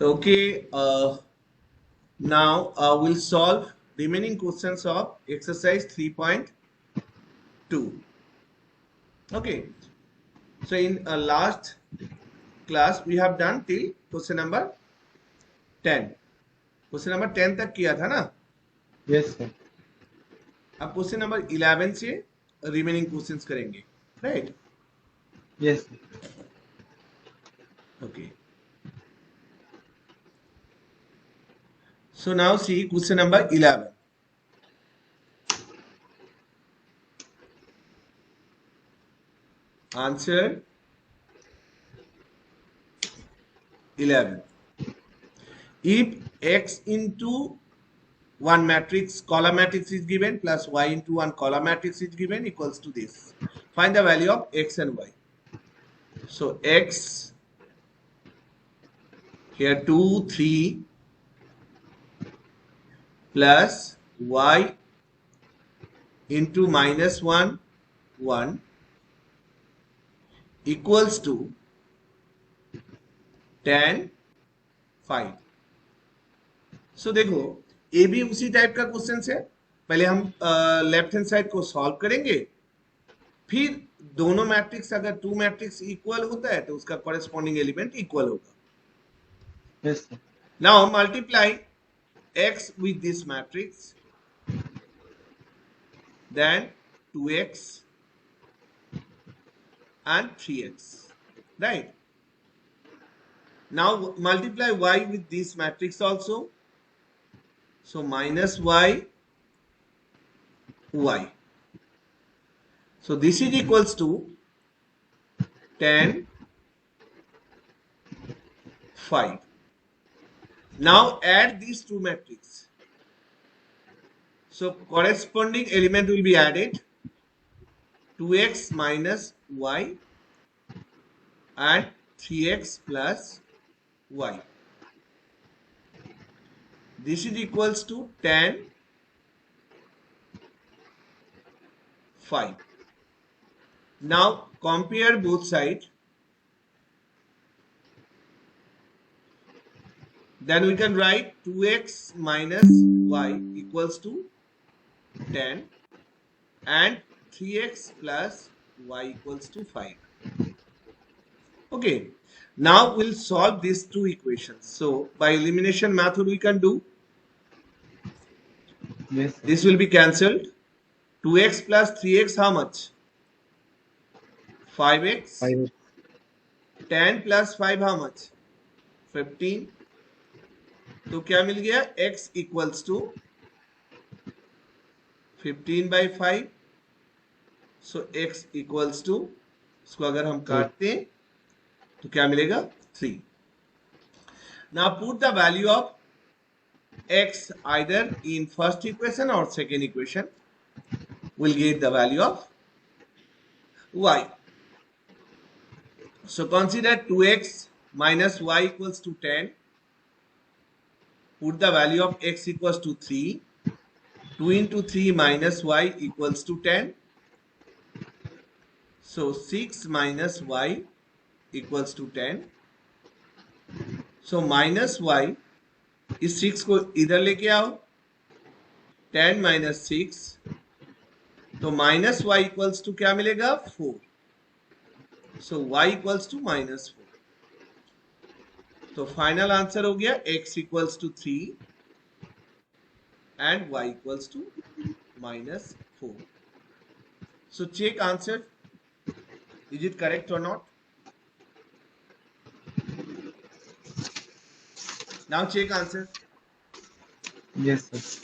Okay, now we'll solve remaining questions of exercise 3.2. Okay, so in last class we have done till question number 10. Question number 10 तक किया था ना. Yes sir. अब question number 11 से remaining questions करेंगे, right? Yes. Okay. So now see question number 11. Answer 11. If x into one matrix column matrix is given plus y into one column matrix is given equals to this. Find the value of x and y. So x here 2, 3 plus y into minus 1, 1 equals to 10, 5. So देखो ए भी उसी type का question है. पहले हम left hand side को solve करेंगे, फिर दोनों मैट्रिक्स अगर टू मैट्रिक्स इक्वल होता है तो उसका कॉरेस्पॉन्डिंग एलिमेंट इक्वल होगा. Yes sir. Now multiply x with this matrix, then 2x and 3x, right? Now multiply y with this matrix also, so minus y, y. So this is equals to 10, 5. Now add these two matrices. So corresponding element will be added, 2x minus y and 3x plus y. This is equals to 10, 5. Now compare both sides. Then we can write 2x minus y equals to 10 and 3x plus y equals to 5. Okay, now we'll solve these two equations. So by elimination method we can do. Yes. This will be cancelled. 2x plus 3x how much? 5x. 5. 10 plus 5 how much? 15. तो क्या मिल गया? x equals to 15/5. So x equals to, इसको अगर हम काटते हैं तो क्या मिलेगा? 3. Now put the value of x either in first equation or second equation. We'll get the value of y. So consider 2x minus y equals to 10. Put the value of x equals to 3. 2 into 3 minus y equals to 10. So 6 minus y equals to 10. So minus y, इस 6 को इधर लेके आओ. 10 minus 6, तो minus y equals to क्या मिलेगा? 4. So y equals to minus 4. तो final answer हो गया x equals to 3 and y equals to minus 4. So check answer. Is it correct or not? Now check answer. Yes sir.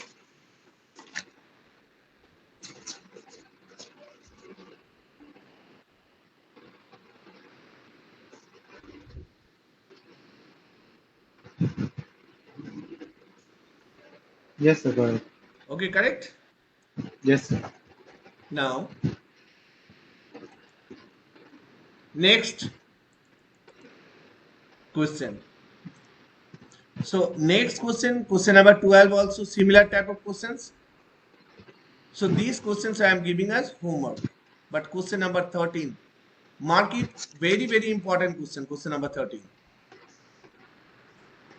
Yes sir, correct. Okay, correct. Yes sir. Now next question. So next question number 12, also similar type of questions. So these questions I am giving as homework. But question number 13, mark it, very important question number 13.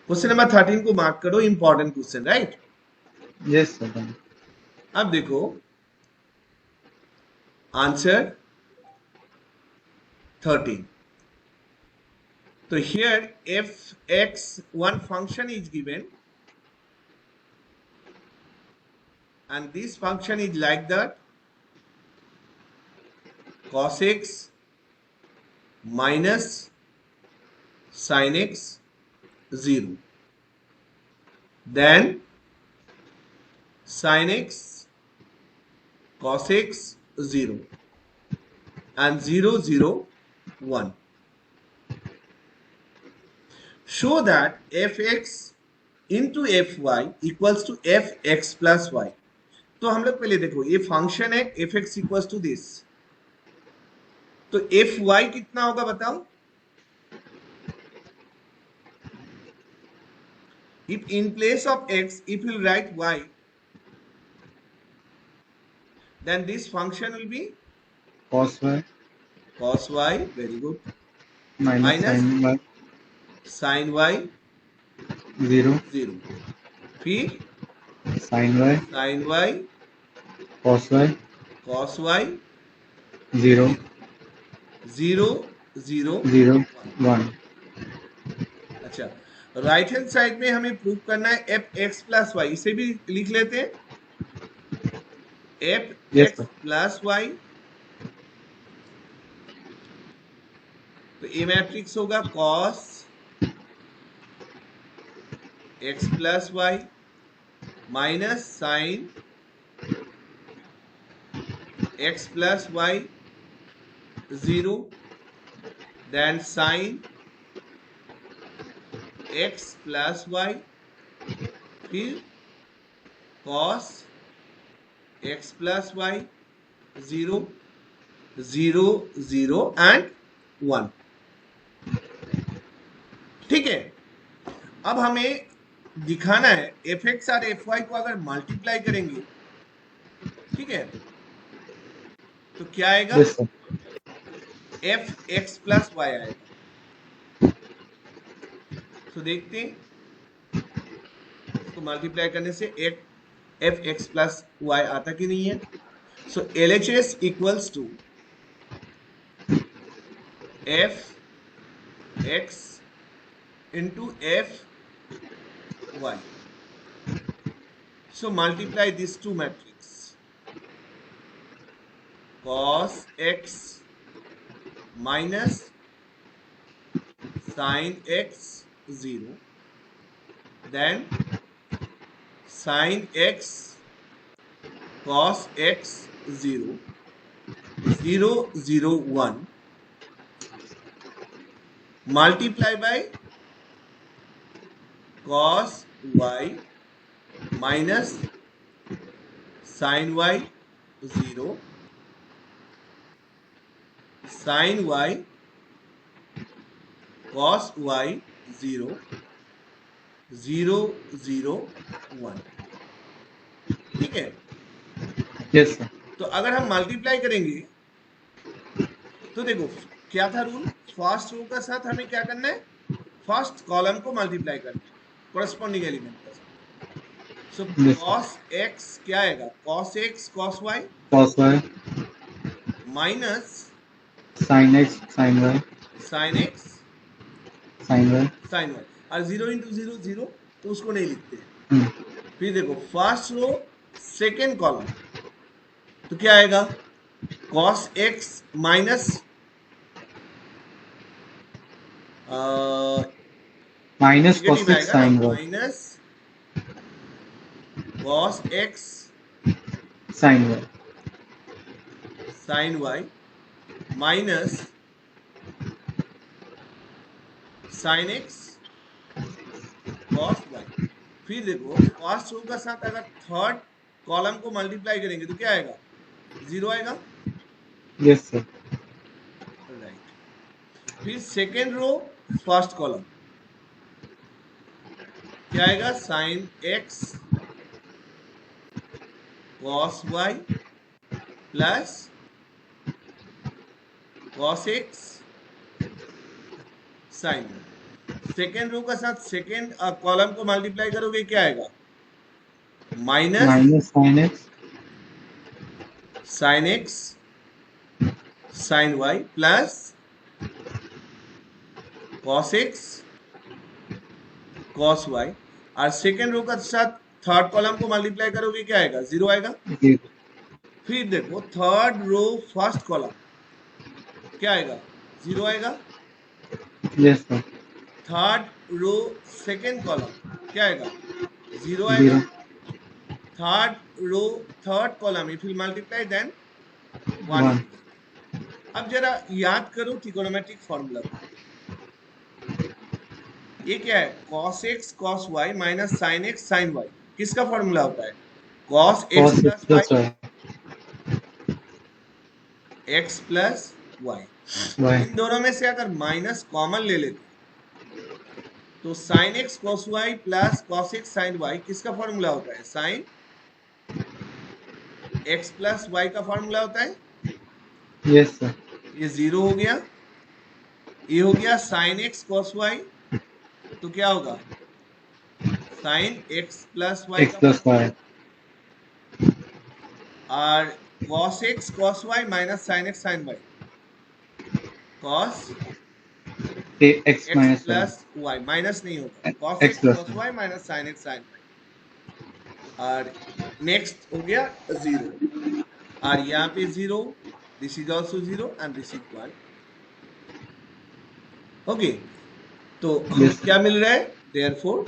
Question number 13 को mark करो, important question, right? Yes, sir. Done. अब देखो answer 13. So here fx, one function is given, and this function is like that: cos x minus sin x 0, then sin x cos x 0, and 0 0 1. Show that fx into fy equals to fx plus y. तो हम लोग पहले देखो, ये function है fx equals to this, तो fy कितना होगा बताओ? If in place of x, if you write y, then this function will be Cos y cos y, very good, minus sin y sin y 0, 0, फिर sin y sin y cos y cos y 0, 0 0 0, 1. अच्छा, right hand side में हमें prove करना है F x plus Y, इसे भी लिख लेते हैं, F Yes, X sir. Plus Y, तो ए मैट्रिक्स होगा cos X plus Y minus sine X plus Y 0, then sine X plus Y, फिर cos X plus Y 0 0 0 and 1. ठीक है, अब हमें दिखाना है एफ एक्स और एफ वाई को अगर मल्टीप्लाई करेंगे, ठीक है, तो क्या आएगा? Yes, sir. F x plus y आएगा. तो देखते हैं इसको मल्टीप्लाई करने से एफ एक्स प्लस वाई आता कि नहीं है. So L H S equals to F X into F y. So multiply these two matrices. Cos x minus sin x 0, then sin x cos x 0 0 0 1, multiply by cos y minus sin y 0 sin y cos y 0 0 0 1. ठीक है, Yes, sir. तो अगर हम multiply करेंगे तो देखो क्या था रूल, फर्स्ट रो का साथ हमें क्या करना है, फर्स्ट कॉलम को मल्टीप्लाई करना है कोरस्पॉन्डिंग एलिमेंट का साथ. सो Yes, sir. cos x क्या आएगा, cos x cos y Cos y minus sin x sin y sin x sin y. sin y, और 0 इंटू 0 0, तो उसको नहीं लिखते हैं. Hmm. फिर देखो फर्स्ट रो सेकेंड कॉलम, तो क्या आएगा, cos x minus Minus cos negative x आएगा sin ना, y minus cos x sin y. sin y minus sin x cos y. फिर देखो फर्स्ट रो का साथ अगर थर्ड कॉलम को मल्टीप्लाई करेंगे तो क्या आएगा, 0 आएगा, Yes, sir. राइट. फिर सेकेंड रो फर्स्ट कॉलम क्या आएगा, sin x cos y plus cos x sin y. Second row का साथ सेकेंड कॉलम को मल्टीप्लाई करोगे क्या आएगा? Minus minus sine x sine y plus cos x cos y, और सेकेंड रो का साथ थर्ड कॉलम को मल्टीप्लाई करोगे क्या आएगा? 0 आएगा। जीरो। फिर देखो थर्ड रो फर्स्ट कॉलम क्या आएगा? 0 आएगा। Yes sir. Third row second column क्या आएगा? 0 आएगा। Zero. Third row third column if you multiply then 1 one. होगा। अब जरा याद करो ट्रिगोनोमेट्रिक फॉर्मूला को। ये क्या है? cos x cos y minus sin x sin y किसका फॉर्मूला होता है? cos x cos plus y plus Y. x प्लस y। वाई। इन दोनों में से अगर माइनस कॉमन ले लेते तो sin x cos y plus cos x sin y किसका फॉर्मूला होता है? sin x प्लस y का फॉर्मूला होता है। Yes sir. ये 0 हो गया, ये हो गया sin x cos y, तो क्या होगा? sin x प्लस y एक्स का प्लस फॉर्मूला, वाई। और cos x cos y minus sin x sin y, cos x x minus plus y, minus नहीं होगा, cos x x plus cos y minus sin x sin y, और next हो गया 0, और यहाँ पे 0, this is also 0 and this is 1। Okay, तो हमें यस क्या मिल रहा है? Therefore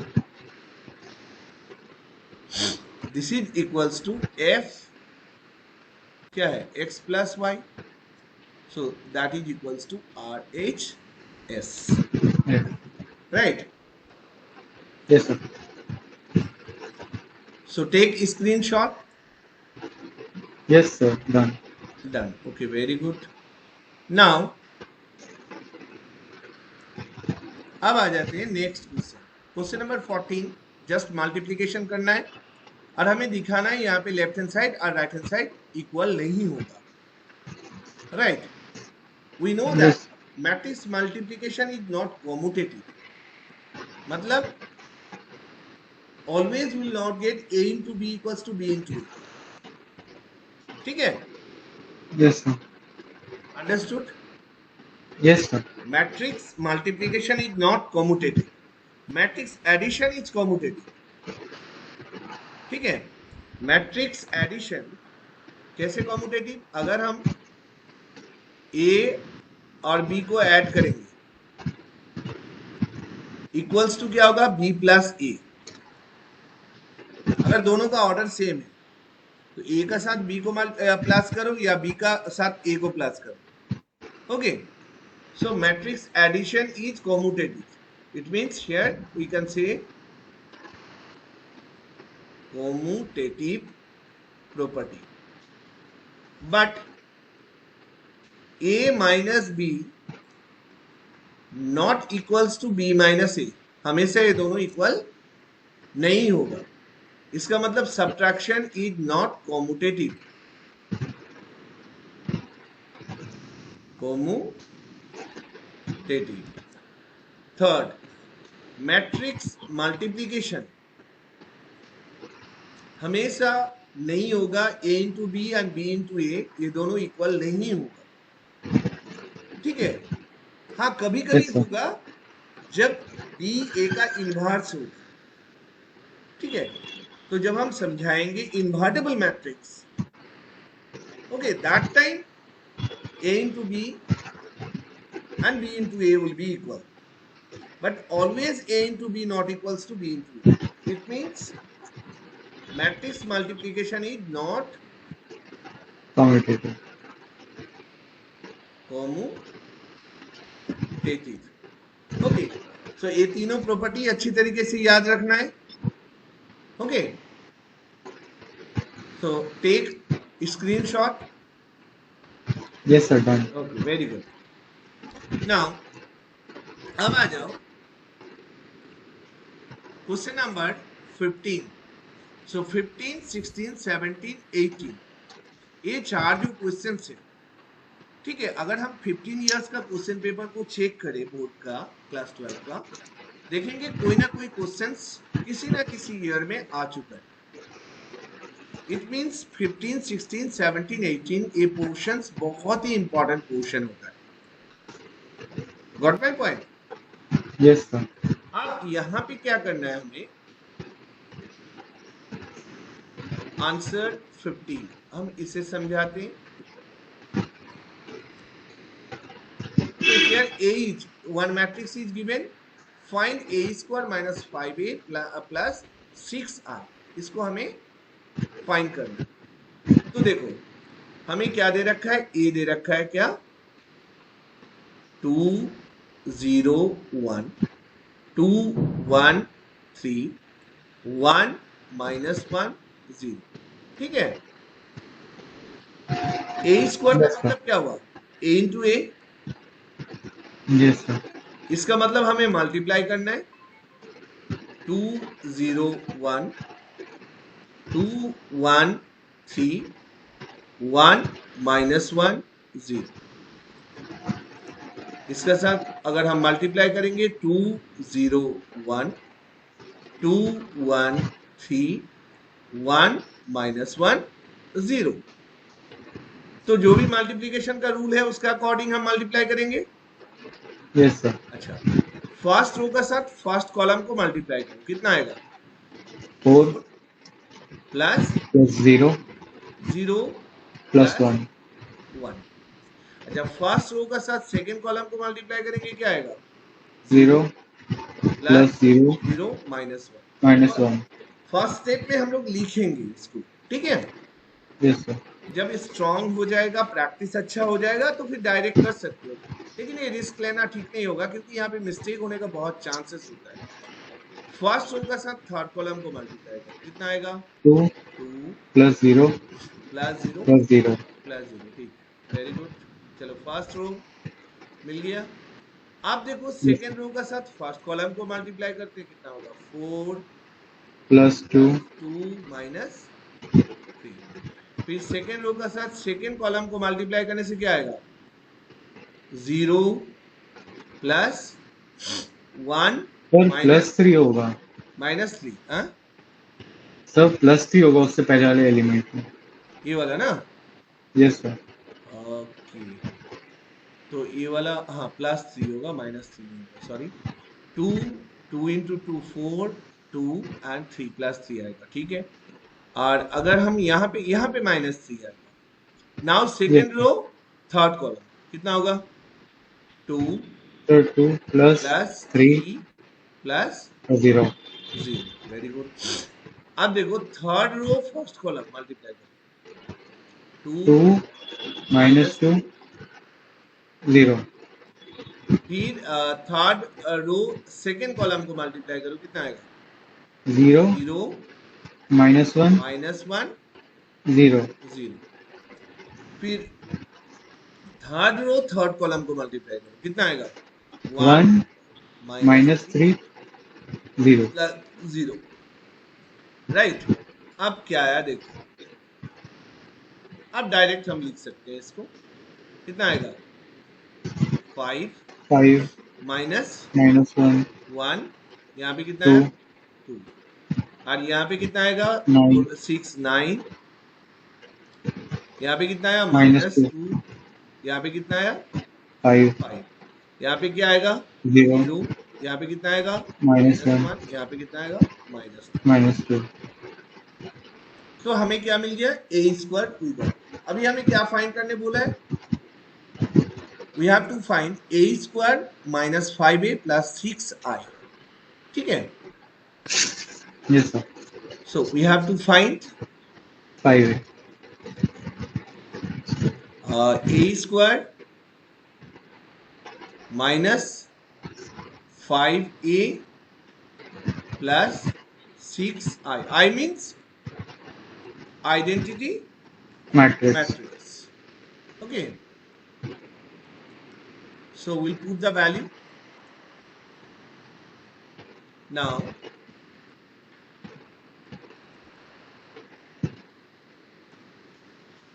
this is equals to f क्या है? x प्लस y, so that is equals to RHS, right? Yes sir. So take screenshot. Yes sir. Done. Done. Okay, very good. Now अब आ जाते हैं next question. Question number 14, just multiplication करना है और हमें दिखाना है यहाँ पे लेफ्ट हैंड साइड और राइट हैंड साइड इक्वल नहीं होगा, right? We know that yes. Matrix multiplication is not commutative, मतलब always will not gate a into b equals to b into a, ठीक है? Yes sir. Understood? Yes sir. Matrix multiplication is not commutative. Matrix addition is commutative. ठीक है? Matrix addition कैसे commutative? अगर हम A और B को add करेंगे इक्वल्स टू क्या होगा? B plus A। अगर दोनों का ऑर्डर सेम है तो A का साथ B को प्लस करो या B का साथ A को प्लस करो। Okay, so matrix addition is commutative. It means here we can say commutative property. But a minus b not equals to b minus a, हमेशा ये दोनों इक्वल नहीं होगा। इसका मतलब subtraction is not commutative. Third, matrix multiplication हमेशा नहीं होगा a into B and b into A, ये दोनों इक्वल नहीं होगा, ठीक है? हाँ, कभी कभी Yes, sir. होगा जब b a का इन्वर्स होगा, ठीक है? तो जब हम समझाएंगे invertible matrix, okay, that time a into b and b into a will be equal, but always a into b not equals to b into a. It means matrix multiplication is not Commutative. commutative. Okay, so ये तीनों property अच्छी तरीके से याद रखना है। Okay, so take screenshot. Yes, sir. Done. Okay, very good. Now अब आ जाओ क्वेश्चन नंबर 15. So 15, 16, 17, 18 ये चार जो क्वेश्चन है, ठीक है? अगर हम 15 इयर्स का क्वेश्चन पेपर को चेक करें बोर्ड का क्लास 12 का, देखेंगे कोई ना कोई क्वेश्चंस किसी ना किसी ईयर में आ चुका है। इट मींस 15, 16, 17, 18 ये पोर्शंस बहुत ही इंपॉर्टेंट पोर्शन होता है। Got my point? Yes sir. अब यहां पे क्या करना है हमें, आंसर 15 हम इसे समझाते हैं। So here A is one matrix is given. Find A square minus 5A plus 6I. इसको हमें फाइंड करना है। तो देखो हमें क्या दे रखा है, A दे रखा है क्या 2 0 1 2 1 3 1 minus 1 0, ठीक है। A स्क्वायर का Yes, sir. मतलब क्या हुआ, A into A, yes sir. इसका मतलब हमें मल्टीप्लाई करना है 2 0 1 2 1 3 1 minus 1 0, इसके साथ अगर हम मल्टीप्लाई करेंगे 2 0 1 2 1 3 1 minus 1 0, तो जो भी मल्टीप्लीकेशन का रूल है उसके अकॉर्डिंग हम मल्टीप्लाई करेंगे। Yes sir. अच्छा, फर्स्ट रो का साथ फर्स्ट कॉलम को मल्टीप्लाई करो, कितना आएगा 4 प्लस प्लस 0 0 प्लस प्लस 1 1। अच्छा, फर्स्ट रो का साथ सेकंड कॉलम को मल्टीप्लाई करेंगे, क्या आएगा 0 plus plus 0 0 minus 1। Minus 1। First step में हम लोग लिखेंगे इसको, ठीक है। Yes sir. जब स्ट्रांग हो जाएगा, प्रैक्टिस अच्छा हो जाएगा तो फिर डायरेक्ट कर सकते हो, लेकिन ये रिस्क लेना ठीक नहीं होगा क्योंकि यहाँ पे मिस्टेक होने का बहुत चांसेस होता है। फर्स्ट रो का साथ थर्ड कॉलम को मल्टीप्लाई करो, कितना आएगा 2 2 प्लस 0 प्लस 0 प्लस 0। प्लस 0, ठीक है, वेरी गुड। चलो फर्स्ट रो मिल गया। आप देखो यस सेकेंड रो का साथ फर्स्ट कॉलम को मल्टीप्लाई करते कितना होगा 4 प्लस 2 प्लस 2 माइनस 3। फिर सेकेंड रो का साथ सेकेंड कॉलम को मल्टीप्लाई करने से क्या आएगा 0 प्लस 1 और माइनस प्लस 3 होगा माइनस 3। हाँ, सर, प्लस 3 होगा उससे पहले वाले एलिमेंट में। ये वाला ना, यस सर। ओके, तो ये वाला हाँ प्लस 3 होगा, माइनस 3 होगा, सॉरी 2 2 इंटू 2 4 2 एंड 3 प्लस 3 आएगा, ठीक है। और अगर हम यहाँ पे माइनस 3 आएगा। Now yes second row third column कितना होगा 2 sir. 2 plus plus 3 3 plus 0। 0, very good. अब देखो third row first column multiply करो 2 2 माइनस माइनस 2 2। 0। फिर थर्ड रो सेकेंड कॉलम को मल्टीप्लाई करो, कितना आएगा 0 0 माइनस 1 माइनस 1 0। 0। फिर थर्ड रो थर्ड कॉलम को मल्टीप्लाई करो, कितना आएगा 1 1 माइनस माइनस 3 3 0। Plus 0, right. अब क्या आया देखो, अब डायरेक्ट हम लिख सकते हैं इसको, कितना आएगा 5 5 माइनस माइनस 1 1, यहाँ पे कितना 2 आया 2, और यहाँ पे कितना आएगा 9 6 9, यहाँ पे कितना आया माइनस माइनस 2 2, यहाँ पे कितना आया 5 5, यहाँ पे क्या आएगा 0 0, यहाँ पे कितना आएगा माइनस माइनस 1 1, यहाँ पे कितना आएगा माइनस 2। माइनस 2। तो हमें क्या मिल गया ए स्क्वायर 2 बाई। अभी हमें क्या फाइंड करने बोला है, we have to find a square minus 5a plus 6i, ठीक है। Yes sir. So we have to find 5 a square minus 5a plus 6i, I means identity matrix. matrix, okay. So we'll put the value now.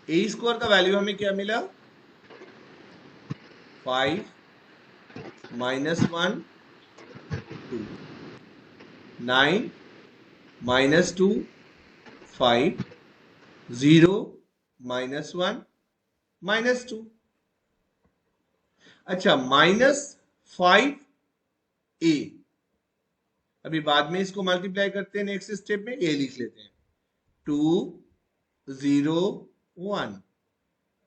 ए स्क्वायर का वैल्यू हमें क्या मिला 5 minus 1 2, 9 minus 2 5 0 minus 1 minus 2। अच्छा -5a, अभी बाद में इसको मल्टीप्लाई करते हैं नेक्स्ट स्टेप में, ए लिख लेते हैं 2 0 1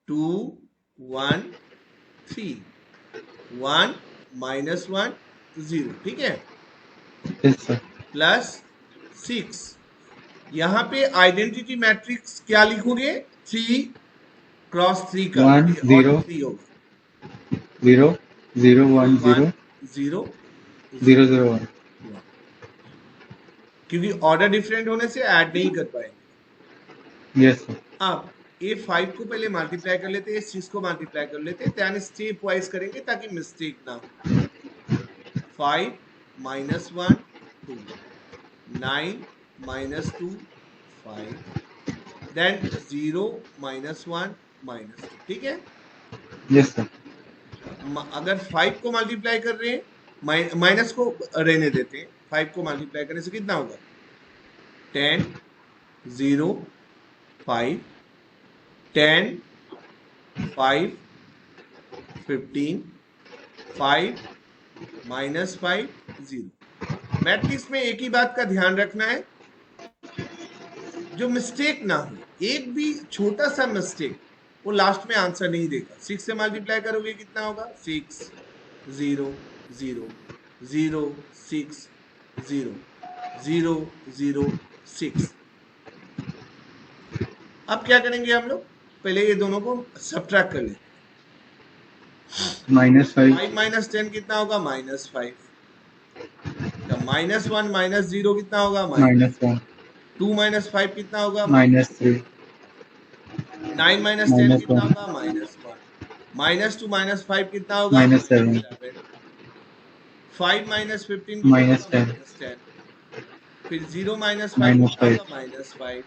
2 1 3 1 minus 1 0, ठीक है, yes sir, प्लस 6। यहाँ पे आइडेंटिटी मैट्रिक्स क्या लिखोगे, 3 क्रॉस 3 का 1 0 3 होगा 0 0 1 0 0 0 0 1, क्योंकि ऑर्डर डिफरेंट होने से ऐड नहीं कर पाएंगे। yes sir, अब ये 5 को पहले मल्टीप्लाई कर लेते हैं, 6 को मल्टीप्लाई कर लेते हैं, देन स्टेप वाइज करेंगे ताकि मिस्टेक ना हो। 5 minus 1 2 9 minus 2 5 then 0 minus 1 minus 2, ठीक है। yes sir, अगर 5 को मल्टीप्लाई कर रहे हैं, माइनस को रहने देते हैं, 5 को मल्टीप्लाई करने से कितना होगा 10 0 5 10 5 15 5 minus 5 0। मैट्रिक्स में एक ही बात का ध्यान रखना है, जो मिस्टेक ना हो, एक भी छोटा सा मिस्टेक वो लास्ट में आंसर नहीं देगा। 6 से मल्टीप्लाई करोगे कितना होगा 6 0 0 0 6 0 0 0 6। अब क्या करेंगे हम लोग, पहले ये दोनों को सब्ट्रैक्ट कर लेंगे। -5 5 minus 10 कितना होगा -5, -1 minus 0 कितना होगा -1 2 minus 5 कितना होगा -3 9 minus 10 कितना होगा -1 -2 minus 5 कितना होगा -7 5 minus 15 कितना होगा -10 फिर 0 minus 5 कितना होगा -5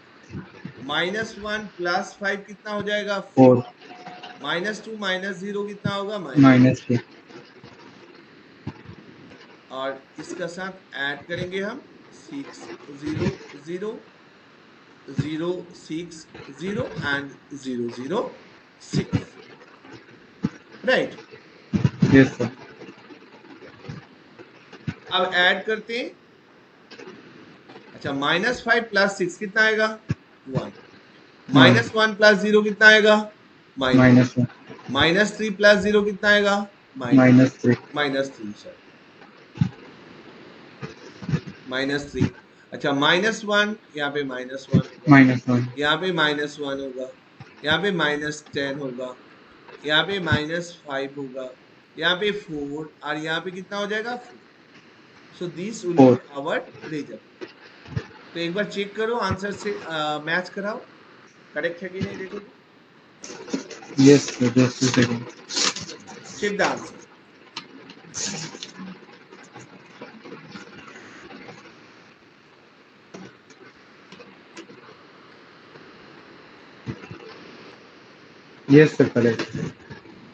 -1 plus 5 कितना हो जाएगा 4 -2 minus 0 कितना होगा -3 और इसका साथ ऐड करेंगे हम 6 0 0 0 6 0 and 0 0 6, राइट। yes sir, अब ऐड करते हैं, अच्छा -5 plus 6 कितना आएगा 1 -1 plus 0 कितना आएगा -1 -3 plus 0 कितना आएगा -3 सर -3। अच्छा -1 यहाँ पे -1 यहाँ पे -1 होगा, यहाँ पे -10 होगा, यहाँ पे -5 होगा, यहाँ पे 4 और यहाँ पे कितना हो जाएगा 4। So this will be our result. तो एक बार चेक करो आंसर से मैच कराओ, करेक्ट है कि नहीं, देखो yes sir, just a second, check the answer. yes sir, correct,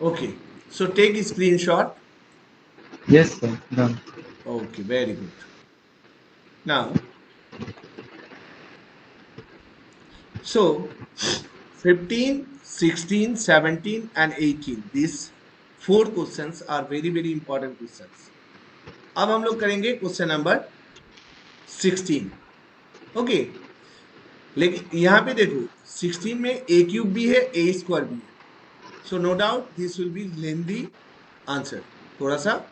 Okay, so take a screenshot. yes sir, done, Okay, very good. Now, so 15, 16, 17 and 18, these 4 questions are very very important questions. अब हम लोग करेंगे question number 16। Okay, लेकिन यहाँ पे देखो 16 में a cube भी है a स्क्वायर भी है, so no doubt this will be lengthy answer, थोड़ा सा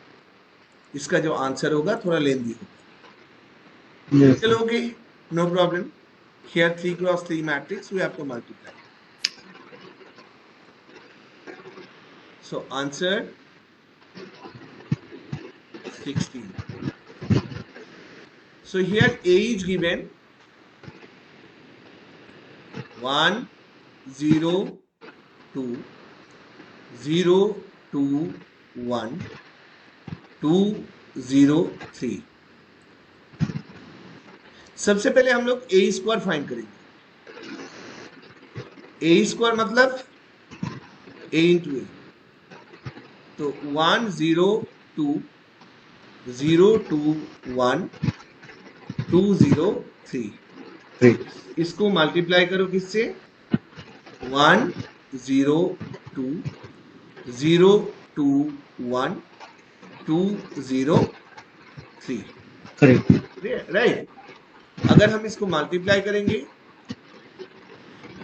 इसका जो आंसर होगा थोड़ा लेंदी होगा। yes sir, चलो okay, no problem. Here 3 cross 3 matrix we have to multiply. So answer 16. So here a is given 1 0 2 0 2 1 2 0 3। सबसे पहले हम लोग ए स्क्वायर फाइंड करेंगे। ए स्क्वायर मतलब ए इंटू ए, तो 1 0 2 0 2 1 203। 3 इसको मल्टीप्लाई करो किससे? 1 0 2 0 2 1 2 0 3, 3 राइट। अगर हम इसको मल्टीप्लाई करेंगे,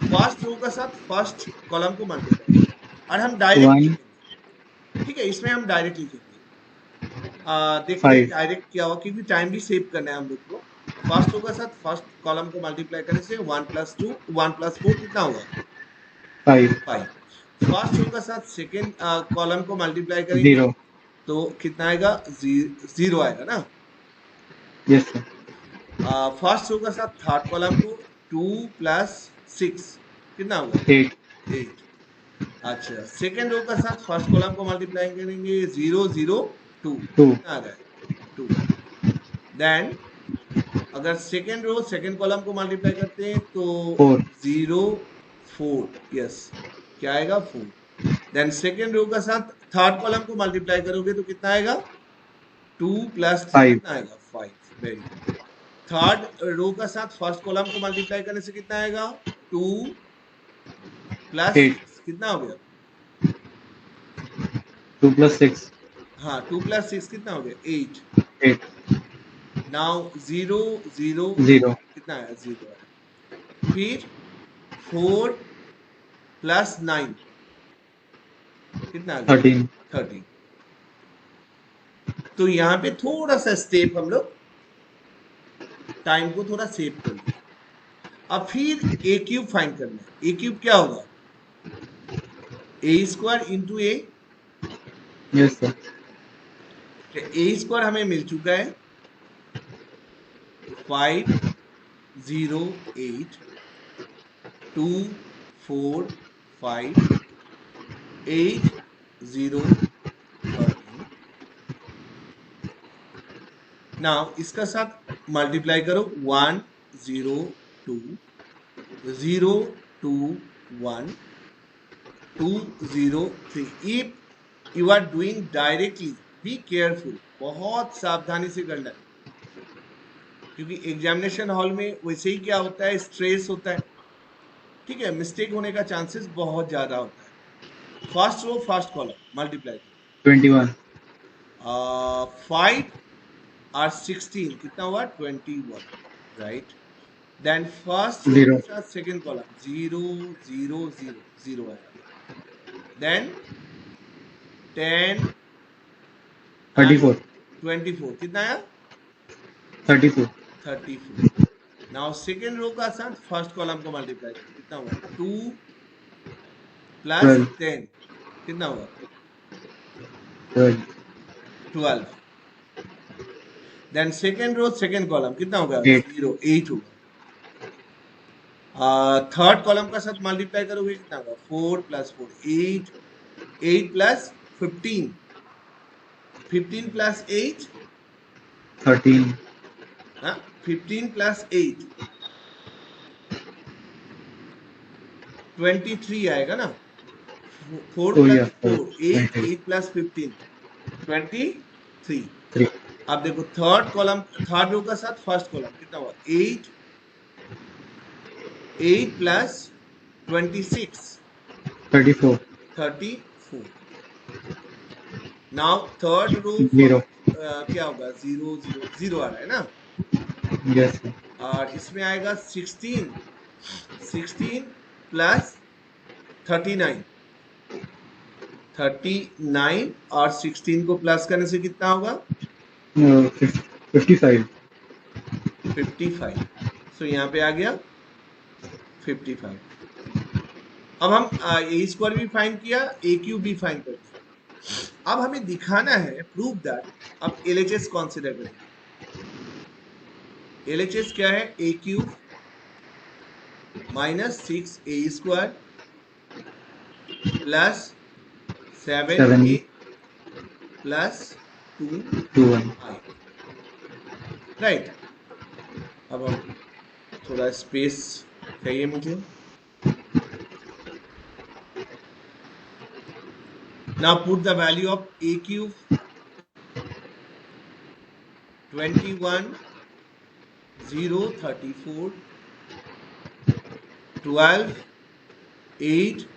फर्स्ट रो का साथ फर्स्ट कॉलम को मल्टीप्लाई करेंगे और हम डायरेक्ट 1 लिखेंगे। ठीक है, इसमें हम डायरेक्ट लिखेंगे। देखते हैं 5 डायरेक्ट क्या हुआ, क्योंकि टाइम भी सेव करना है हम लोग को। फर्स्ट रो का साथ फर्स्ट कॉलम को मल्टीप्लाई करने से 1 + 2 1 + 4 कितना हुआ? 5 5। फर्स्ट रो का साथ सेकेंड कॉलम को मल्टीप्लाई करेंगे 0 तो कितना आएगा? 0 आएगा ना। यस सर फर्स्ट रो का साथ थर्ड कॉलम को 2 + 6 कितना होगा? 8 8। अच्छा, सेकेंड रो का साथ फर्स्ट कॉलम को मल्टीप्लाई करेंगे 0 0 2 2 कितना आ रहा है? 2। देन अगर सेकेंड रो सेकेंड कॉलम को मल्टीप्लाई करते हैं तो 4 0 4, यस, क्या आएगा? 4। देन सेकेंड रो का साथ थर्ड कॉलम को मल्टीप्लाई करोगे तो कितना आएगा? 2 + 3 5 कितना आएगा? 5। Very good. थर्ड रो का साथ फर्स्ट कॉलम को मल्टीप्लाई करने से कितना आएगा? 2 + 8 6 कितना हो गया? 2 + 6 हाँ, 2 + 6 कितना हो गया? 8। 8 नाउ 0 0 0 कितना आया? 0 आया। फिर 4 + 9 कितना आ गया? 13 13। तो यहाँ पे थोड़ा सा स्टेप हम लोग टाइम को थोड़ा सेव कर लिया। अब फिर ए क्यूब फाइंड करना है। ए क्यूब क्या होगा? a² इंटू ए। यस सर a² हमें मिल चुका है 5 0 8 2 4 5 8 0 13। नाउ इसका साथ मल्टीप्लाई करो 1 0 2 0 2 1 2 0 3। If you are doing directly be careful, बहुत सावधानी से करना है, क्योंकि एग्जामिनेशन हॉल में वैसे ही क्या होता है, स्ट्रेस होता है। ठीक है, मिस्टेक होने का चांसेस बहुत ज्यादा होता है। First row first column multiply करो। 21 5 और 16 कितना हुआ? 21, राइट। देन फर्स्ट रो 0 के साथ सेकेंड कॉलम 0 0 0 0 आया। देन 10 34 and 24 कितना आया? 34 34। नाउ सेकेंड रो का साथ फर्स्ट कॉलम को मल्टीप्लाई करो, कितना हुआ? 2 + 12 10 कितना हुआ? 12 12। Then second row second column कितना होगा? 8 0 8 होगा। थर्ड कॉलम का साथ मल्टीप्लाई करोगे कितना होगा? 4 + 4 8 8 + 15 15 + 8 13 15 + 8 23 आएगा ना। 4 oh + yeah 4 8 23 8 + 15 23। 3 अब देखो थर्ड कॉलम थर्ड रो का साथ फर्स्ट कॉलम कितना हुआ? 8 8 + 26 34 34। नाउ थर्ड रो 0 क्या होगा? 0 0 0 आ रहा है ना। यस सर और इसमें आएगा 16 16 + 39 39 और 16 को प्लस करने से कितना होगा? 55 55। सो यहाँ पे आ गया 55। अब हम a² भी फाइंड किया, a³ भी फाइंड कर दिया। अब हमें दिखाना है, प्रूव दैट। अब LHS कंसीडर करेंगे। LHS क्या है? a³ - 6a² + 7a 7 + 2i, 2 1 right. अब हम थोड़ा स्पेस चाहिए मुझे। Now put the value of a³ 21 0, 34, 12, 8,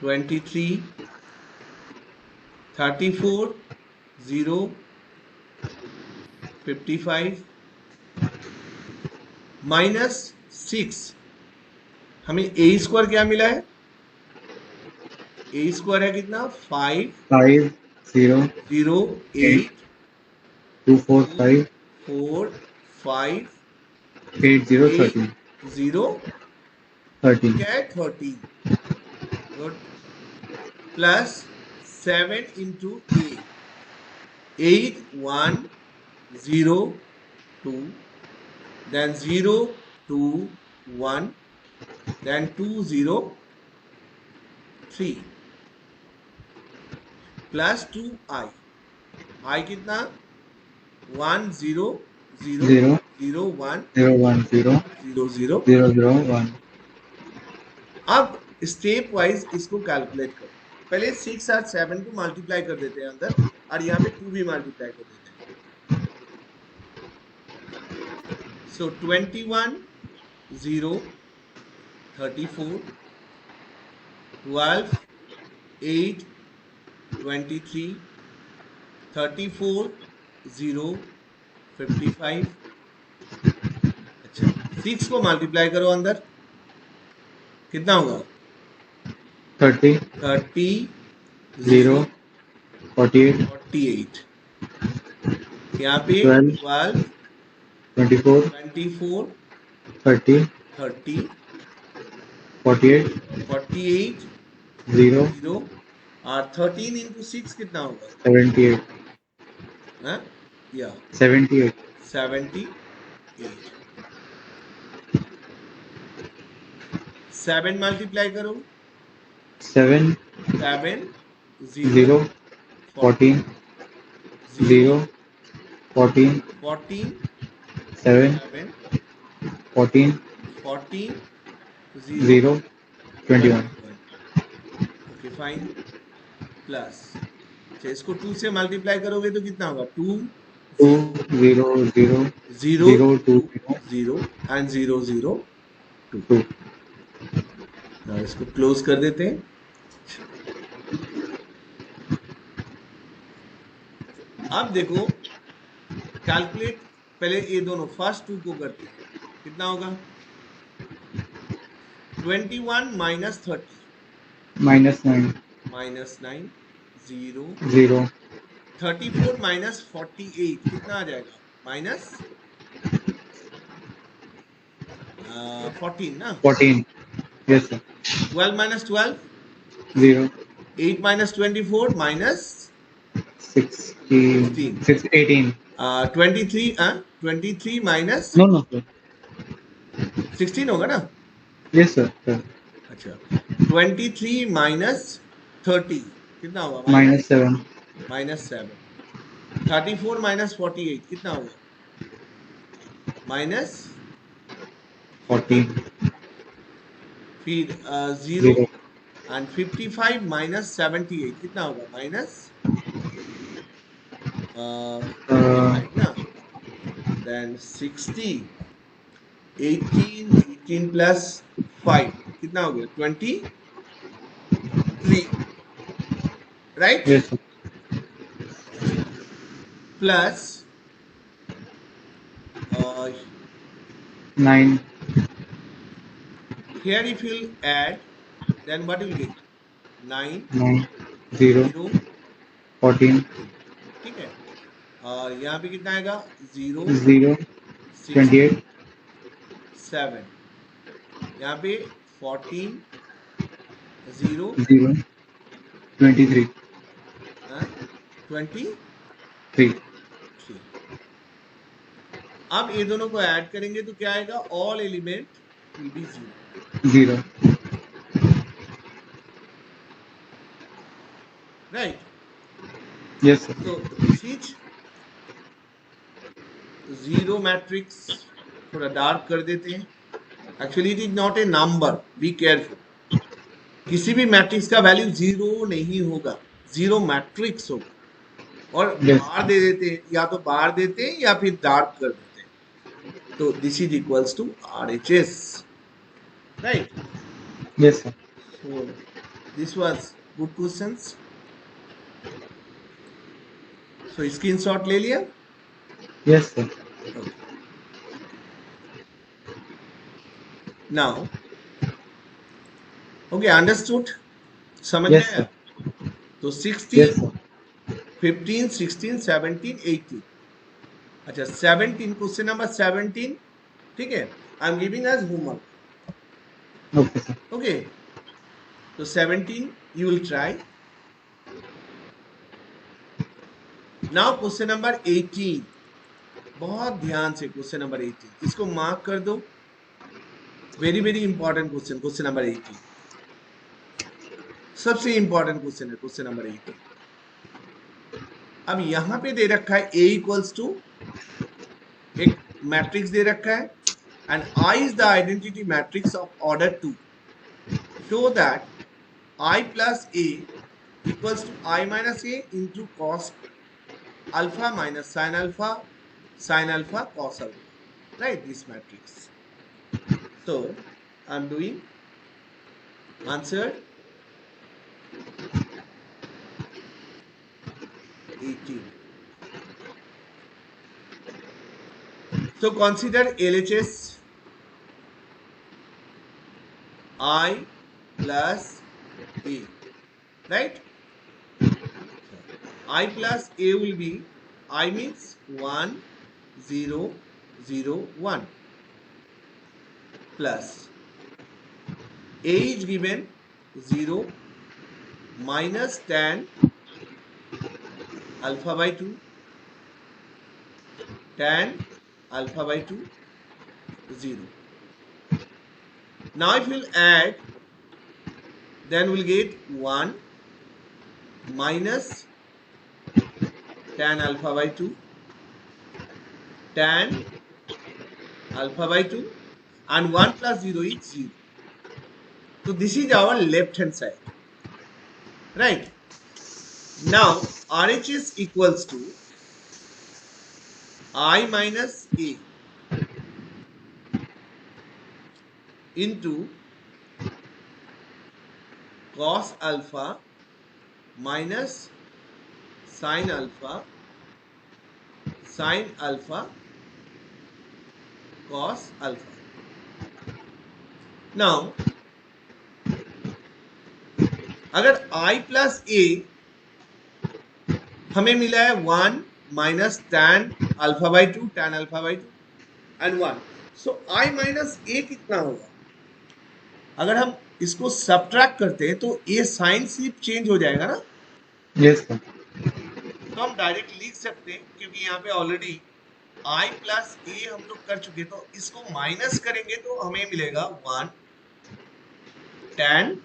23, 34, 0, 55 minus 6। हमें ए स्क्वायर क्या मिला है? ए स्क्वायर है कितना? 5, 5 0 0, 8 8, 2 4 2, 5 4, 5, 8 0 8, 13 0, 13 क्या है? 13। Good. Plus 7 into 8, 8, 1, 0, 2, then 0, 2, 1, then 2, 0, 3, plus 2i। i कितना? 1, 0, 0, 0 0, 1, 0 1 0 0, 0। 0 0 1 अब स्टेप वाइज इसको कैलकुलेट करो। पहले 6 और 7 को मल्टीप्लाई कर देते हैं अंदर, और यहाँ पे 2 भी मल्टीप्लाई कर देते हैं। सो 21, 0, 34, 12, 8, 23, 34, 0, 55। अच्छा, 6 को मल्टीप्लाई करो अंदर, कितना होगा? 30 30, 0 0, 48 48। यहाँ पे 12 12, 24 24, 30 30, 48 48, 0 0, और 13 इंटू 6 कितना होगा? 78 हाँ? या 78 78। 7 मल्टीप्लाई करो, 7 7, 0, 0 14, 14 0 14 14, 7 7, 14 14, 0, 0 21 ओके फाइन। प्लस, अच्छा इसको 2 से मल्टीप्लाई करोगे तो कितना होगा? 2, 2 0, 0 0 0, 0 2 2, 0 एंड 0, 0, 2। 2 इसको क्लोज कर देते हैं। अब देखो, कैलकुलेट पहले ये दोनों फर्स्ट 2 को करते हैं, कितना होगा? 21 माइनस 30 minus 9 माइनस 9, 0, 0 34 माइनस 48 कितना आ जाएगा? माइनस 14 ना? 14 yes sir 12 minus 12, 0 8 minus 24 minus 16 6 18 23 minus no no sir 16 होगा ना? yes sir अच्छा, 23 माइनस 30 कितना होगा? minus 7 minus 7। 34 माइनस 48 कितना होगा? माइनस 14 फिर 0 0 एंड 55 माइनस 78 कितना होगा? माइनस 55 ना? देन 60, 18 प्लस 5 कितना हो गया? 23, right? yes sir plus 9 here if you add, then what will get? 9, 9 0 0, 14 ठीक है। और यहाँ पे कितना आएगा? 0, 0 6, 28 7। यहाँ पे 14, 0, 0 23 23। 3 अब ये दोनों को ऐड करेंगे तो क्या आएगा? All element will be 0 0, right? yes sir So this is 0 matrix. थोड़ा डार्क कर देते हैं। Actually it is not a number, be careful. किसी भी मैट्रिक्स का वैल्यू 0 नहीं होगा, 0 मैट्रिक्स होगा। और Yes. बार दे देते हैं, या तो बार देते हैं या फिर डार्क कर देते हैं। So this is equals to RHS, right? Yes, sir. So this was good questions. So screenshot ले लिया? Yes, sir. Okay. Now, okay, understood? समझ में Yes, आया? sir. तो Yes, 16, sir. 15, 16, 17, 18. अच्छा 17, क्वेश्चन नंबर 17, ठीक है? I am giving as homework. Okay, sir. Okay. So 17 you will try. Now question number 18. बहुत ध्यान से क्वेश्चन नंबर 18 इसको मार्क कर दो. Very very important question, question number 18 सबसे इंपॉर्टेंट क्वेश्चन है, क्वेश्चन नंबर 18. अब यहां पे दे रखा है a इक्वल्स टू एक मैट्रिक्स दे रखा है and I is the identity matrix of order 2. Show that I plus a equals to I minus a into cos alpha minus sine alpha cos alpha, right? This matrix. So I'm doing answer 18. So consider LHS I plus A, right? I plus A will be, I means 1 0 0 1 plus A is given 0 minus tan alpha by 2, tan alpha by 2 0. Now if we'll add, then we'll get 1 minus tan alpha by 2, tan alpha by 2, and 1 plus 0 is 0. So this is our left hand side, right? Now RHS equals to I minus A into cos alpha minus sin alpha cos alpha. Now अगर I plus A हमें मिला है 1 minus tan alpha by 2 tan alpha by 2 and 1, so I minus A कितना होगा? अगर हम इसको subtract करते हैं तो A साइन सिर्फ चेंज हो जाएगा ना. Yes, sir. तो हम डायरेक्ट लिख सकते हैं क्योंकि यहाँ पे ऑलरेडी I प्लस A हम लोग कर चुके, तो इसको माइनस करेंगे तो हमें मिलेगा 1 टैन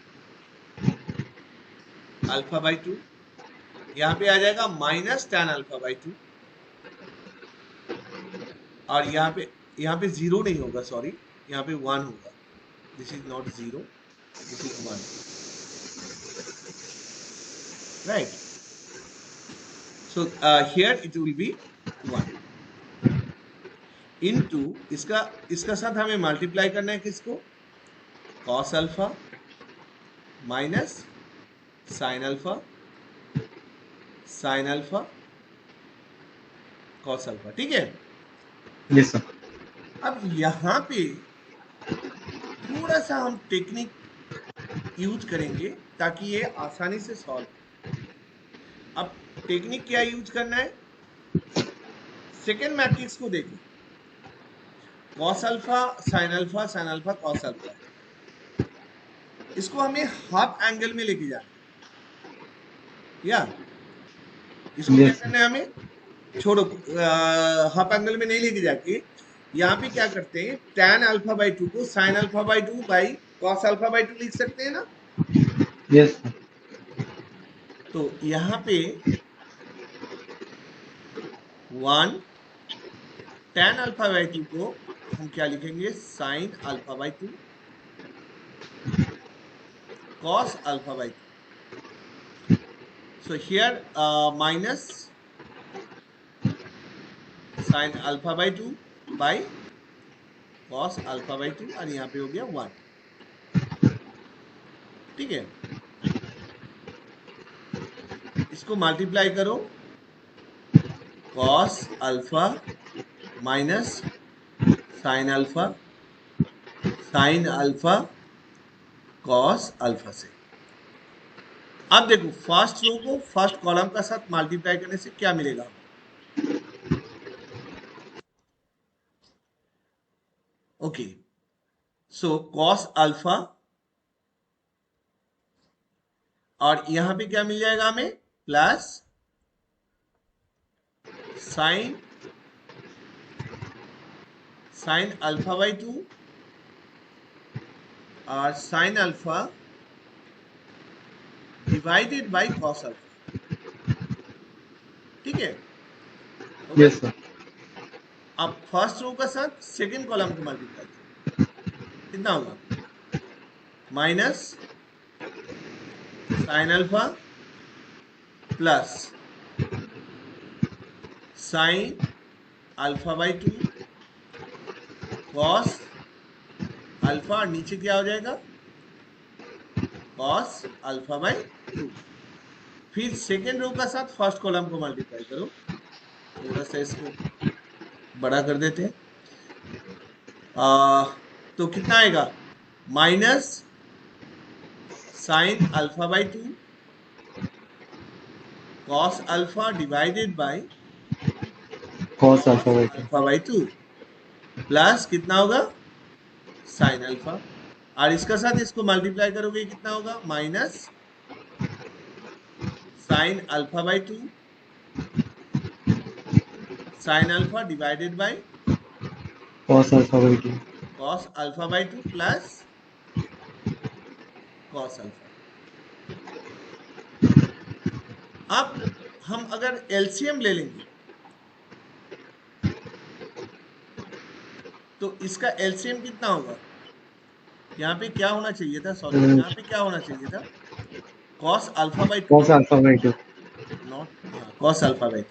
अल्फा बाई 2, यहाँ पे आ जाएगा माइनस टैन अल्फा बाई 2, और यहाँ पे 0 नहीं होगा, सॉरी, यहाँ पे 1 होगा. This is not 0, this is 1, right? So here it will be 1 into इसका साथ हमें मल्टीप्लाई करना है किसको? cos alpha minus sine alpha cos alpha, ठीक है? Yes, sir. अब यहाँ पे थोड़ा सा हम टेक्निक यूज करेंगे ताकि ये आसानी से सॉल्व. अब टेक्निक क्या यूज करना है? सेकेंड मैट्रिक्स को देखो, cos alpha sine alpha cos alpha, इसको हमें हाफ एंगल में लेके जाना है, या इसको क्या Yes, sir. करना है? हमें छोड़ो, हाफ एंगल में नहीं लेके जाके यहाँ पे क्या करते हैं, tan अल्फा बाई 2 को sin alpha by 2 by cos alpha by 2 लिख सकते हैं ना. Yes, sir. तो यहाँ पे 1 tan अल्फा बाई 2 को हम क्या लिखेंगे? sin alpha by 2 cos alpha by 2. So here minus sin alpha by 2 by cos alpha by 2 और यहाँ पे हो गया 1। ठीक है, इसको मल्टीप्लाई करो, cos alpha minus sine alpha, sine alpha cos alpha से। अब देखो फर्स्ट रो को फर्स्ट कॉलम का साथ मल्टीप्लाई करने से क्या मिलेगा हमें? ओके, सो कॉस अल्फा और यहां पे क्या मिल जाएगा हमें? Plus sign sine alpha by 2 और sine alpha divided by cos alpha. ठीक है, यस सर। अब फर्स्ट रो का साथ सेकंड कॉलम को मल्टीप्लाई करो, कितना होगा? Minus sine alpha plus sine alpha by 2 cos alpha और नीचे क्या हो जाएगा? Cos alpha by 2। फिर सेकेंड रो का साथ फर्स्ट कॉलम को मल्टीप्लाई करो, थोड़ा सा इसको बड़ा कर देते हैं। तो कितना आएगा? Minus sine alpha by 2 cos alpha divided by cos alpha by 2। Alpha by 2 plus कितना होगा? साइन अल्फा, और इसका साथ इसको मल्टीप्लाई करोगे कितना होगा? Minus sine alpha by 2 sine alpha divided by cos alpha by 2। Cos alpha by 2 plus cos alpha. अब हम अगर एलसीएम ले लेंगे तो इसका एलसीएम कितना होगा? यहाँ पे क्या होना चाहिए था? सॉरी, यहाँ पे क्या होना चाहिए था? Cos alpha by 2, cos alpha by 2। Not, हाँ, कॉस अल्फा बाई 2।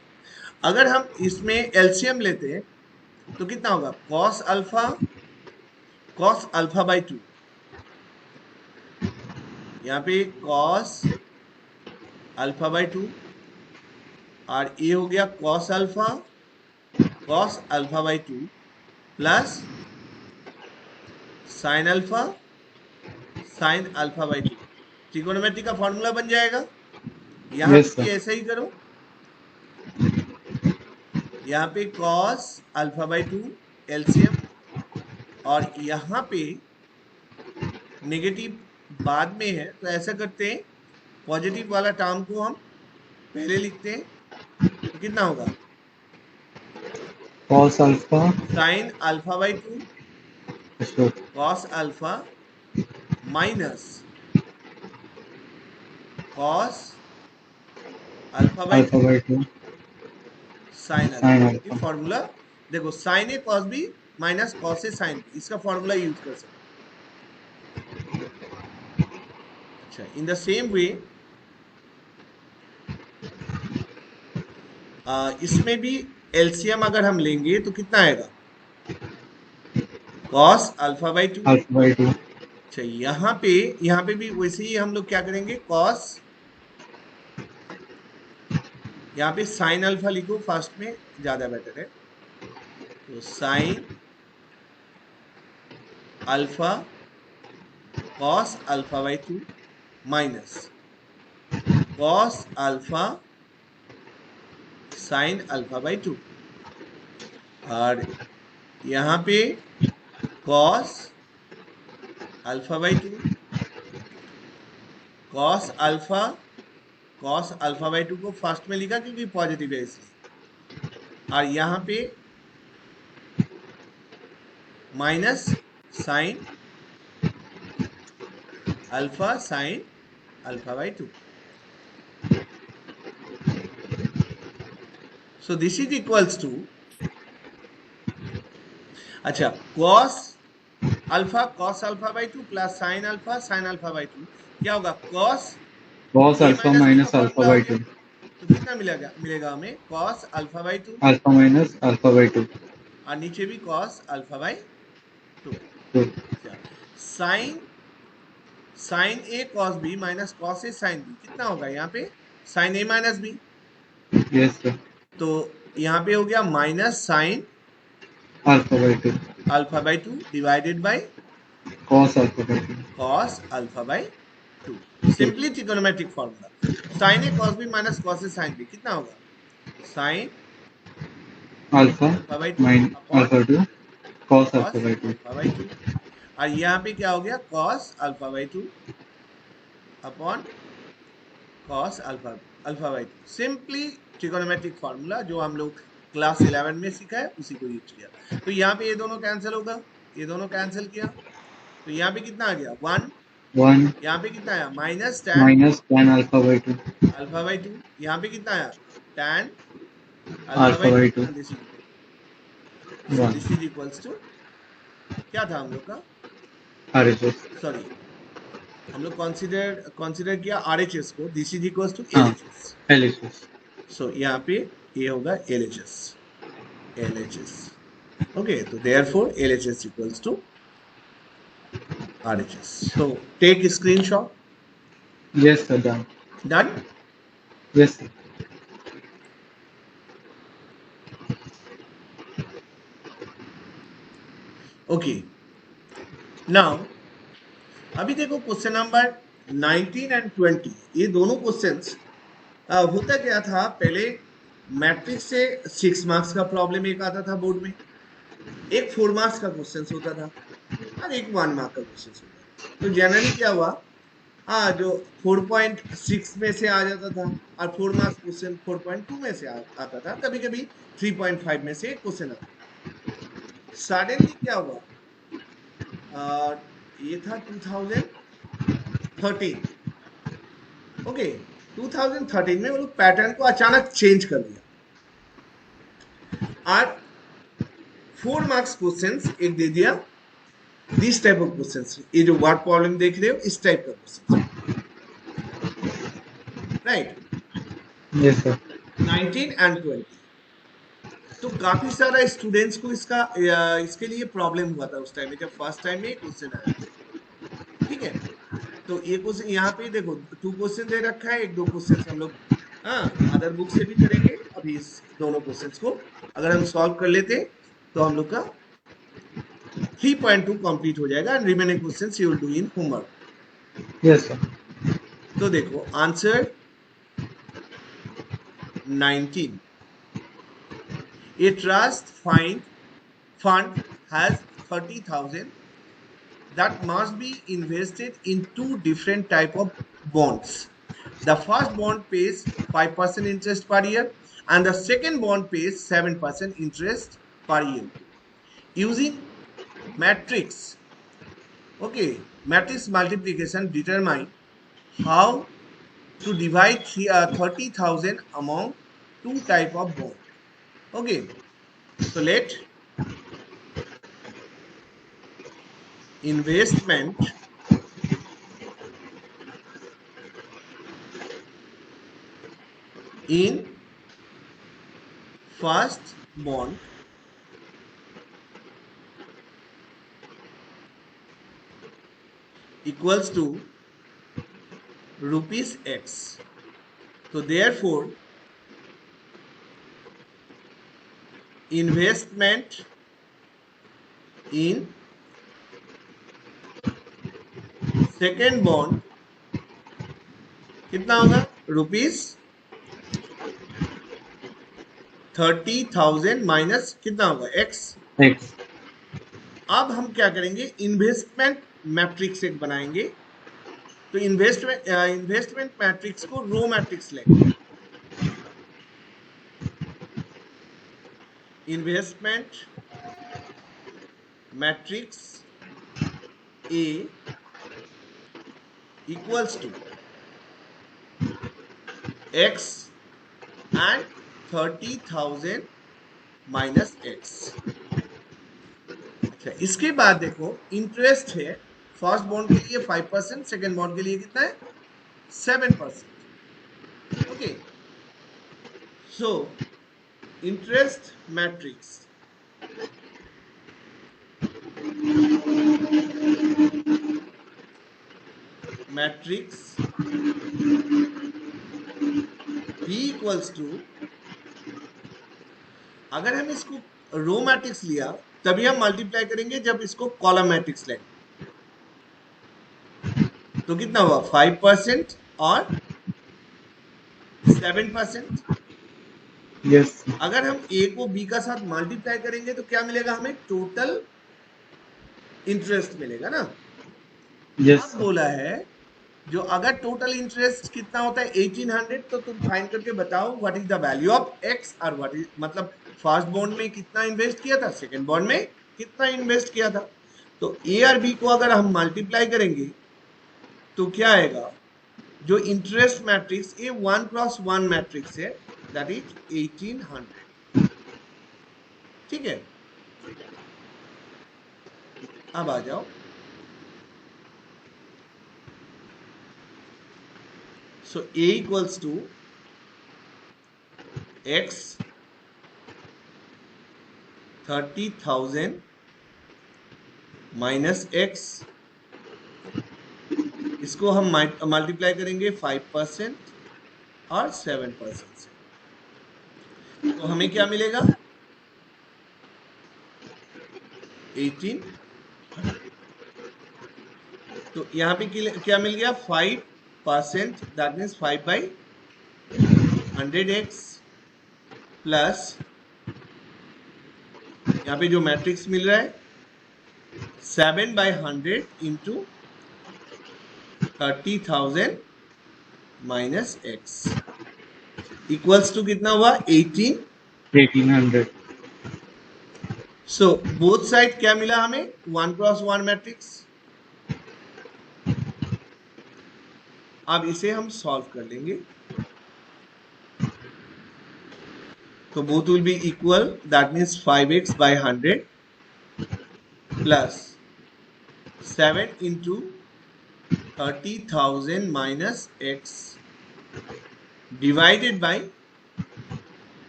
अगर हम इसमें एलसीएम लेते हैं तो कितना होगा? कॉस अल्फा बाई 2, यहाँ पे कॉस अल्फा बाई 2 और ये हो गया cos alpha by 2 plus sine alpha by 2। Trigonometry का फॉर्मूला बन जाएगा। यहाँ यस पे भी सर। ऐसा ही करो, यहाँ पे कॉस अल्फा बाई 2 एलसीएम, और यहाँ पे नेगेटिव बाद में है तो ऐसा करते हैं, पॉजिटिव वाला टर्म को हम पहले लिखते हैं, तो कितना होगा? Cos alpha sine alpha by 2 cos alpha minus cos alpha by 2 by 2 sine sine alpha. ये अल्फा। फॉर्मूला देखो, sine A cos B minus cos A sine B, इसका फॉर्मूला यूज कर सकते। अच्छा, इन द सेम वे इसमें भी LCM अगर हम लेंगे तो कितना आएगा? Cos alpha by 2। Alpha by 2। अच्छा, यहाँ पे भी वैसे ही हम लोग क्या करेंगे? कॉस, यहाँ पे साइन अल्फा लिखो फर्स्ट में, ज्यादा बेटर है। तो sine alpha cos alpha by 2 minus cos alpha sine alpha by 2, और यहाँ पे cos alpha by 2 cos alpha by 2 को फर्स्ट में लिखा क्योंकि पॉजिटिव है इसलिए, और यहाँ पे minus sine alpha by 2। So this is equals to, अच्छा, cos alpha by 2 plus sine alpha by 2 क्या होगा? cos alpha minus alpha by 2। तो कितना मिलेगा हमें? cos alpha by 2 alpha minus alpha by 2। और नीचे भी cos alpha by 2। 2. Sine sine A cos B minus cos A sine B कितना होगा यहाँ पे? Sine A minus B, Yes, sir. तो यहाँ पे हो गया minus sine Alpha by 2. Alpha by 2 divided by Cos alpha by 2. Cos alpha by 2। 2. Simply trigonometric formula. Sine A cos B minus cos A sine B कितना होगा? Sine Alpha alpha by 2 minus upon alpha 2. Cos cos alpha by 2. Alpha by 2, और यहाँ पे क्या हो गया? Cos alpha by 2 upon cos alpha alpha by 2। Simply trigonometric formula जो हम लोग क्लास 11 में सीखा है उसी को यूज किया। तो यहाँ पे ये दोनों कैंसिल होगा, ये दोनों कैंसिल किया, तो यहाँ पे कितना आ गया? 1। 1 यहाँ पे कितना आया? Minus tan minus tan alpha by 2. Alpha by 2। यहाँ पे कितना आया? tan Alpha by 2. This is equals to क्या था हम लोग का? RHS. सॉरी, हम लोग कंसीडर किया RHS को। दिस इज इक्वल्स टू हाँ। LHS। LHS. सो यहाँ पे ये होगा LHS। ओके, तो therefore LHS equals to RHS। So take screenshot. Yes, sir. Done. Done. Yes, sir. Okay, now अभी देखो क्वेश्चन नंबर 19 एंड 20, ये दोनों क्वेश्चंस होता क्या था? पहले मैट्रिक्स से 6 मार्क्स का प्रॉब्लम एक आता था बोर्ड में, एक 4 मार्क्स का क्वेश्चन होता था और एक 1 मार्क का क्वेश्चन होता था। तो जनरली क्या हुआ, जो 4.6 में से आ जाता था और 4 मार्क्स क्वेश्चन 4.2 में से आता था, कभी कभी 3.5 में से एक क्वेश्चन आता था। सडनली क्या हुआ, ये था 2013। ओके, 2013 में वो लोग पैटर्न को अचानक चेंज कर दिया और 4 मार्क्स क्वेश्चंस एक दे दिया, दिस टाइप ऑफ क्वेश्चंस। ये जो वर्ड प्रॉब्लम देख रहे हो, इस टाइप का question, right? Yes, sir. 19 and 20। तो काफी सारा स्टूडेंट्स को इसके लिए प्रॉब्लम हुआ था उस टाइम में, जब फर्स्ट टाइम में क्वेश्चन आया। ठीक है, तो ये क्वेश्चन यहाँ पे देखो 2 क्वेश्चन दे रखा है, 1-2 क्वेश्चन हम लोग अदर बुक से भी करेंगे। अभी इस दोनों क्वेश्चंस को अगर हम सॉल्व कर लेते तो हम लोग का 3.2 कंप्लीट हो जाएगा and remaining questions you will do in homework. Yes, sir. तो देखो answer 19, a trust fund has 30,000 that must be invested in 2 different type of bonds. The first bond pays 5% interest per year and the second bond pays 7% interest per year. Using matrix, okay, matrix multiplication, determine how to divide 30,000 among 2 type of bond. Okay, so let investment in first bond equals to rupees X. So therefore investment in second bond कितना होगा? Rupees 30,000 minus कितना होगा? X। X. अब हम क्या करेंगे, investment matrix एक बनाएंगे। तो इन्वेस्टमेंट मैट्रिक्स को रो मैट्रिक्स लेंगे। Investment matrix A equals to X and 30,000 minus X। अच्छा, इसके बाद देखो इंटरेस्ट है, फर्स्ट बॉन्ड के लिए 5%, सेकेंड बॉन्ड के लिए कितना है? 7%। Okay, so interest matrix matrix P equals to, अगर हम इसको रो मैट्रिक्स लिया तभी हम मल्टीप्लाई करेंगे जब इसको कॉलम मैट्रिक्स लेंगे, तो कितना हुआ 5% और 7%। यस अगर हम A को B का साथ मल्टीप्लाई करेंगे तो क्या मिलेगा हमें, टोटल इंटरेस्ट मिलेगा ना। यस अब बोला है जो अगर टोटल इंटरेस्ट कितना होता है 1800, तो तुम फाइंड करके बताओ what is the value of x और व्हाट इज, मतलब फर्स्ट बॉन्ड में कितना इन्वेस्ट किया था, सेकंड बॉन्ड में कितना इन्वेस्ट किया था। तो ए और बी को अगर हम मल्टीप्लाई करेंगे तो क्या आएगा, जो इंटरेस्ट मैट्रिक्स ये 1x1 मैट्रिक्स है, दैट इज 1800। ठीक है, अब आ जाओ, so A equals to X 30,000 minus X, इसको हम मल्टीप्लाई करेंगे 5% और 7% से, तो हमें क्या मिलेगा 1800। तो यहाँ पे क्या मिल गया 5%, दैट मीन्स 5/100x प्लस यहाँ पे जो मैट्रिक्स मिल रहा है 7/100 into 30,000 minus x equals to कितना हुआ 1800। सो बोथ साइड क्या मिला हमें 1x1 मैट्रिक्स। अब इसे हम सॉल्व कर लेंगे, तो both will be equal, that means 5x/100 plus 7 into 30,000 minus x divided by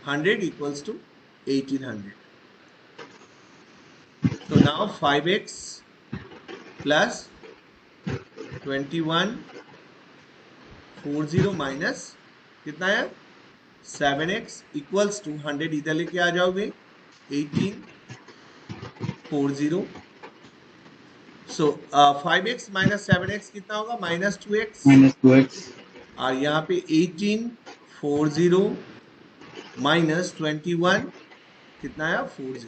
100 equals to 1800। तो नाउ 5x प्लस 2140 माइनस कितना है 7x इक्वल्स टू 100 इधर लेके आ जाओगे 1840। सो 5x माइनस 7x कितना होगा -2x, और यहाँ पे 1840 माइनस 21 कितना है 40,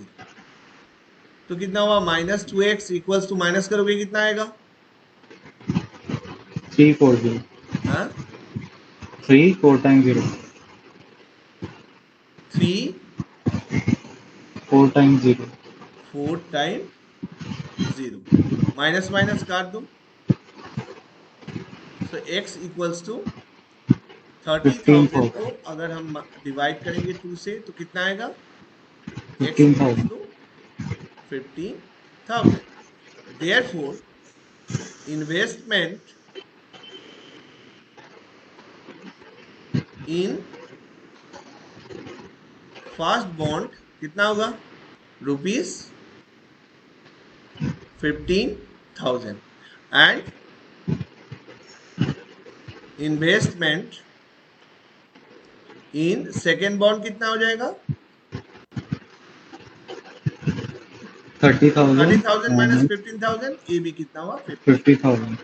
तो कितना हुआ -2x इक्वल्स टू माइनस करोगे कितना आएगा 340। हाँ 3 4 times 0 3 4 times 0 4 time 0, minus minus काट दो, सो x इक्वल्स टू 30,000 को अगर हम डिवाइड करेंगे 2 से तो कितना आएगा x equals to 15,000। Therefore investment in first bond कितना होगा ₹15,000 and investment in second bond कितना हो जाएगा 30,000 माइनस 15,000, ये भी कितना हुआ 50,000।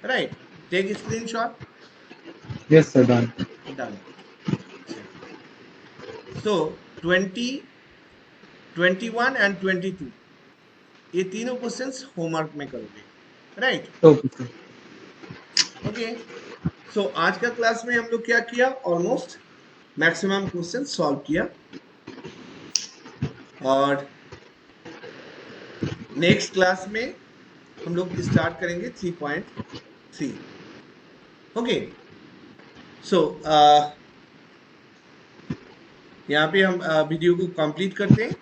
Right, take screenshot. Yes sir, done. So 20, 21 and 22 ये तीनों क्वेश्चंस होमवर्क में करोगे, राइट। ओके, सो आज का क्लास में हम लोग क्या किया, ऑलमोस्ट मैक्सिमम क्वेश्चन सॉल्व किया, और नेक्स्ट क्लास में हम लोग स्टार्ट करेंगे 3.3। ओके, सो यहाँ पे हम वीडियो को कंप्लीट करते हैं।